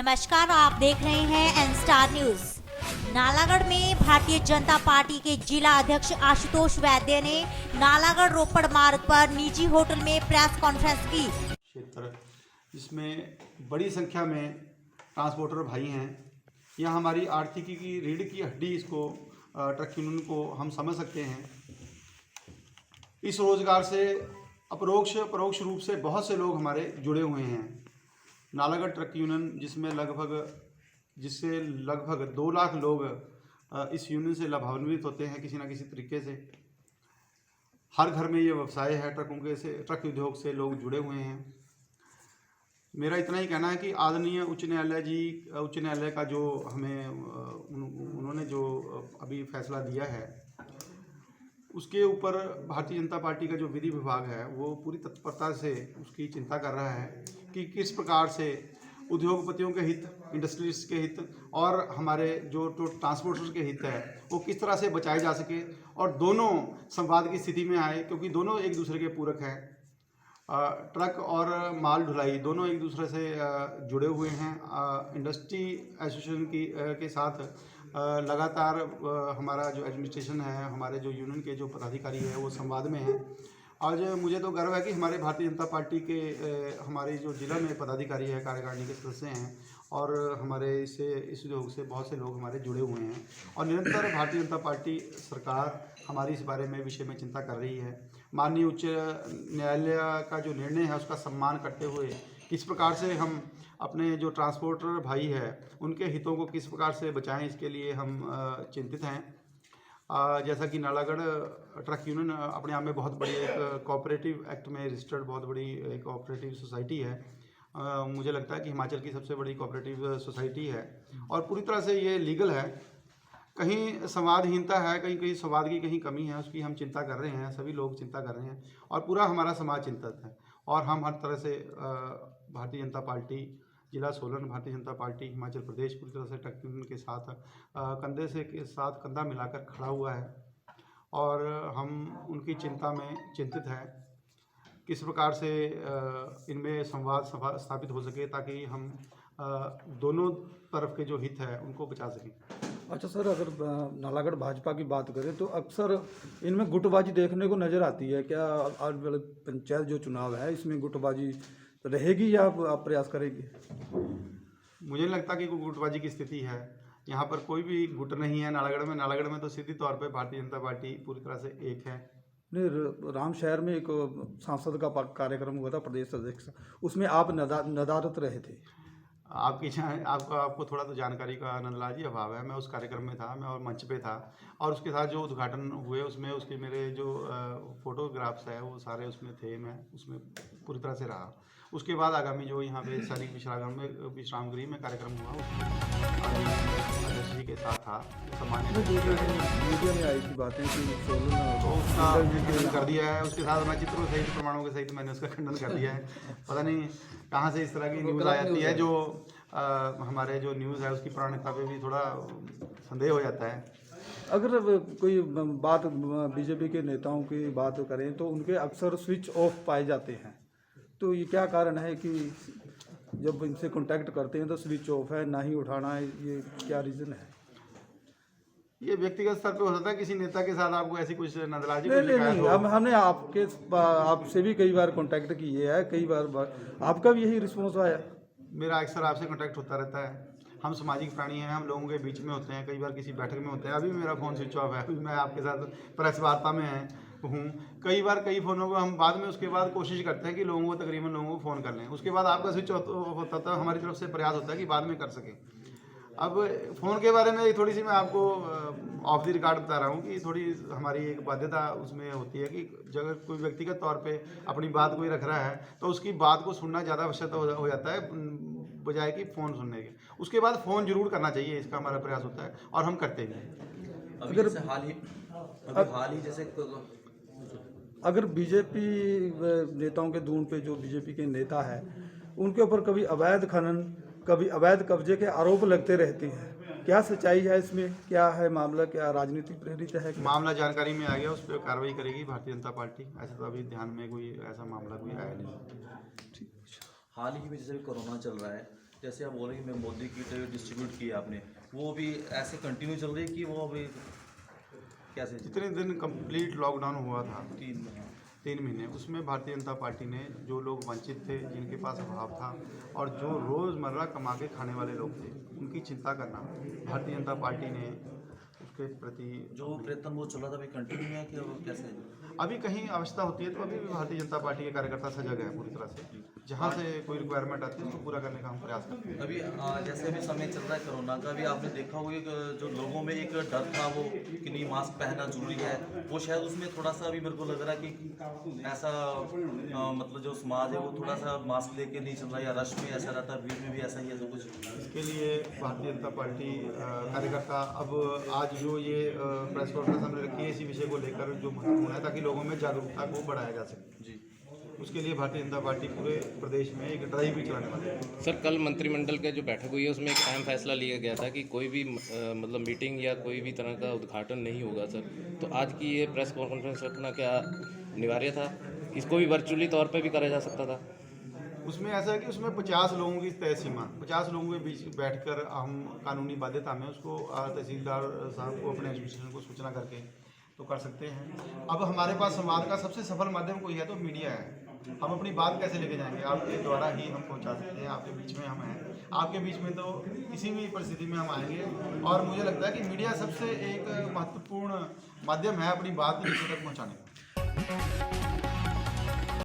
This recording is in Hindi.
नमस्कार, आप देख रहे हैं एन स्टार न्यूज। नालागढ़ में भारतीय जनता पार्टी के जिला अध्यक्ष आशुतोष वैद्य ने नालागढ़ रोपड़ मार्ग पर निजी होटल में प्रेस कॉन्फ्रेंस की। क्षेत्र जिसमें बड़ी संख्या में ट्रांसपोर्टर भाई हैं, यह हमारी आर्थिकी की रीढ़ की हड्डी इसको ट्रक यूनियन को हम समझ सकते हैं। इस रोजगार से अपरोक्ष परोक्ष रूप से बहुत से लोग हमारे जुड़े हुए हैं। नालागढ़ ट्रक यूनियन जिससे लगभग 2 लाख लोग इस यूनियन से लाभान्वित होते हैं किसी न किसी तरीके से। हर घर में ये व्यवसाय है, ट्रक उद्योग से लोग जुड़े हुए हैं। मेरा इतना ही कहना है कि आदरणीय उच्च न्यायालय का जो हमें उन्होंने जो अभी फैसला दिया है, उसके ऊपर भारतीय जनता पार्टी का जो विधि विभाग है वो पूरी तत्परता से उसकी चिंता कर रहा है कि किस प्रकार से उद्योगपतियों के हित, इंडस्ट्रीज के हित और हमारे जो ट्रांसपोर्टर्स के हित है वो किस तरह से बचाए जा सके और दोनों संवाद की स्थिति में आए, क्योंकि दोनों एक दूसरे के पूरक हैं। ट्रक और माल ढुलाई दोनों एक दूसरे से जुड़े हुए हैं। इंडस्ट्री एसोसिएशन के साथ लगातार हमारा जो एडमिनिस्ट्रेशन है, हमारे जो यूनियन के जो पदाधिकारी है वो संवाद में हैं। आज मुझे तो गर्व है कि हमारे भारतीय जनता पार्टी के हमारे जो जिला में पदाधिकारी है, कार्यकारिणी के सदस्य हैं और हमारे इस उद्योग से बहुत से लोग हमारे जुड़े हुए हैं और निरंतर भारतीय जनता पार्टी सरकार हमारी इस बारे में विषय में चिंता कर रही है। माननीय उच्च न्यायालय का जो निर्णय है उसका सम्मान करते हुए किस प्रकार से हम अपने जो ट्रांसपोर्टर भाई है उनके हितों को किस प्रकार से बचाएं, इसके लिए हम चिंतित हैं। जैसा कि नालागढ़ ट्रक यूनियन अपने आप में बहुत बड़ी एक कोऑपरेटिव एक्ट में रजिस्टर्ड बहुत बड़ी एक कोऑपरेटिव सोसाइटी है। मुझे लगता है कि हिमाचल की सबसे बड़ी कोऑपरेटिव सोसाइटी है और पूरी तरह से ये लीगल है। कहीं संवादहीनता है, कहीं संवाद की कहीं कमी है, उसकी हम चिंता कर रहे हैं, सभी लोग चिंता कर रहे हैं और पूरा हमारा समाज चिंतित है। और हम हर तरह से भारतीय जनता पार्टी जिला सोलन, भारतीय जनता पार्टी हिमाचल प्रदेश पूरी तरह से ट्रक यूनियन के साथ कंधे के साथ कंधा मिलाकर खड़ा हुआ है और हम उनकी चिंता में चिंतित हैं किस प्रकार से इनमें संवाद स्थापित हो सके ताकि हम दोनों तरफ के जो हित है उनको बचा सकें। अच्छा सर, अगर नालागढ़ भाजपा की बात करें तो अक्सर इनमें गुटबाजी देखने को नज़र आती है। क्या आज वाले पंचायत जो चुनाव है इसमें गुटबाजी रहेगी या आप प्रयास करेंगे? मुझे नहीं लगता कि कोई गुटबाजी की स्थिति है। यहाँ पर कोई भी गुट नहीं है नालागढ़ में तो सीधी तौर पे भारतीय जनता पार्टी पूरी तरह से एक है। नहीं, राम शहर में एक सांसद का कार्यक्रम हुआ था, प्रदेश अध्यक्ष, उसमें आप नदारत रहे थे। आपको थोड़ा तो जानकारी का नंदलाल जी अभाव है। मैं उस कार्यक्रम में था, मैं और मंच पे था और उसके साथ जो उद्घाटन हुए उसमें उसके मेरे जो फोटोग्राफ्स है वो सारे उसमें थे। मैं उसमें पूरी तरह से रहा। उसके बाद आगामी जो यहाँ पे सैनिक विश्राम गृह में कार्यक्रम हुआ उसमें अध्यक्ष जी के साथ था। मीडिया में आई थी बातें कि तो उसका खंडन कर दिया है। उसके साथ मैं चित्रों सहित प्रमाणों के सहित मैंने उसका खंडन कर दिया है। पता नहीं कहाँ से इस तरह की न्यूज़ आ जाती है जो हमारे जो न्यूज़ है उसकी प्रामाणिकता पे भी थोड़ा संदेह हो जाता है। अगर कोई बात बीजेपी के नेताओं की बात करें तो उनके अक्सर स्विच ऑफ पाए जाते हैं, तो ये क्या कारण है कि जब इनसे कांटेक्ट करते हैं तो स्विच ऑफ है, ना ही उठाना है, ये क्या रीज़न है? ये व्यक्तिगत स्तर पे हो सकता है, किसी नेता के साथ आपको ऐसी कुछ नजराजी नहीं, हमने आपसे भी कई बार कांटेक्ट किए है, कई बार आपका भी यही रिस्पॉन्स आया। मेरा अक्सर आपसे कांटेक्ट होता रहता है। हम सामाजिक प्राणी हैं, हम लोगों के बीच में होते हैं, कई बार किसी बैठक में होते हैं। अभी मेरा फ़ोन स्विच ऑफ है, अभी मैं आपके साथ प्रेस वार्ता में हूँ। कई बार कई फ़ोनों को हम बाद में उसके बाद कोशिश करते हैं कि तकरीबन लोगों को फ़ोन कर लें। उसके बाद आपका स्विच ऑफ होता था, हमारी तरफ से प्रयास होता है कि बाद में कर सकें। अब फ़ोन के बारे में थोड़ी सी मैं आपको ऑफ द रिकॉर्ड बता रहा हूँ कि थोड़ी हमारी एक बाध्यता उसमें होती है कि जब कोई व्यक्तिगत तौर पे अपनी बात कोई रख रहा है तो उसकी बात को सुनना ज़्यादा आवश्यक हो जाता है बजाय कि फ़ोन सुनने के। उसके बाद फ़ोन जरूर करना चाहिए, इसका हमारा प्रयास होता है और हम करते हैं। अगर बीजेपी नेताओं के दून पे जो बीजेपी के नेता है उनके ऊपर कभी अवैध खनन, कभी अवैध कब्जे के आरोप लगते रहते हैं, क्या सच्चाई है इसमें? क्या है मामला? क्या राजनीतिक प्रेरित है? मामला जानकारी में आ गया, उस पर कार्रवाई करेगी भारतीय जनता पार्टी। ऐसा तो अभी ध्यान में कोई ऐसा मामला कोई आया नहीं। हाल ही में जैसे कोरोना चल रहा है जैसे आप बोल रहे हैं मैं मोदी किट डिस्ट्रीब्यूट की आपने, वो भी ऐसे कंटिन्यू चल रही है कि वो अभी कैसे? जितने दिन कंप्लीट लॉकडाउन हुआ था 3 महीने, उसमें भारतीय जनता पार्टी ने जो लोग वंचित थे, जिनके पास अभाव था और जो रोज़मर्रा कमा के खाने वाले लोग थे, उनकी चिंता करना भारतीय जनता पार्टी ने उसके प्रति जो प्रयत्न वो चल रहा था अभी कंटिन्यू है कि वो कैसे? अभी कहीं आवश्यकता होती है तो अभी भी भारतीय जनता पार्टी के कार्यकर्ता सजग हैं पूरी तरह से। जहाँ से कोई रिक्वायरमेंट आती है उसको पूरा करने का हम प्रयास करते हैं। अभी जैसे अभी समय चल रहा है कोरोना का, भी आपने देखा होगा कि जो लोगों में एक डर था वो कि नहीं मास्क पहनना जरूरी है, वो शायद उसमें थोड़ा सा अभी मेरे को लग रहा है कि ऐसा मतलब जो समाज है वो थोड़ा सा मास्क लेके नहीं चल रहा, या रश में ऐसा रहता है, भीड़ में भी ऐसा ही है सब कुछ। इसके लिए भारतीय जनता पार्टी कार्यकर्ता अब आज जो ये प्रेस कॉन्फ्रेंस हमने रखी है इसी विषय को लेकर जो महत्वपूर्ण है, ताकि लोगों में जागरूकता को बढ़ाया जा सके जी। उसके लिए भारतीय जनता पार्टी पूरे प्रदेश में एक ड्राइव भी चलाने वाली है। सर, कल मंत्रिमंडल के जो बैठक हुई है उसमें एक अहम फैसला लिया गया था कि कोई भी मतलब मीटिंग या कोई भी तरह का उद्घाटन नहीं होगा सर, तो आज की ये प्रेस कॉन्फ्रेंस रखना क्या अनिवार्य था? इसको भी वर्चुअली तौर पे भी करा जा सकता था? उसमें ऐसा है कि उसमें 50 लोगों की तय सीमा, 50 लोगों के बीच बैठकर हम कानूनी बाध्यता में उसको तहसीलदार साहब को अपने एडमिनिस्ट्रेशन को सूचना करके तो कर सकते हैं। अब हमारे पास संवाद का सबसे सफल माध्यम कोई है तो मीडिया है। हम अपनी बात कैसे लेके जाएंगे? आपके द्वारा ही हम पहुंचा सकते हैं। आपके बीच में हम हैं, आपके बीच में तो किसी भी परिस्थिति में हम आएंगे, और मुझे लगता है कि मीडिया सबसे एक महत्वपूर्ण माध्यम है अपनी बात दूसरे तक पहुंचाने का।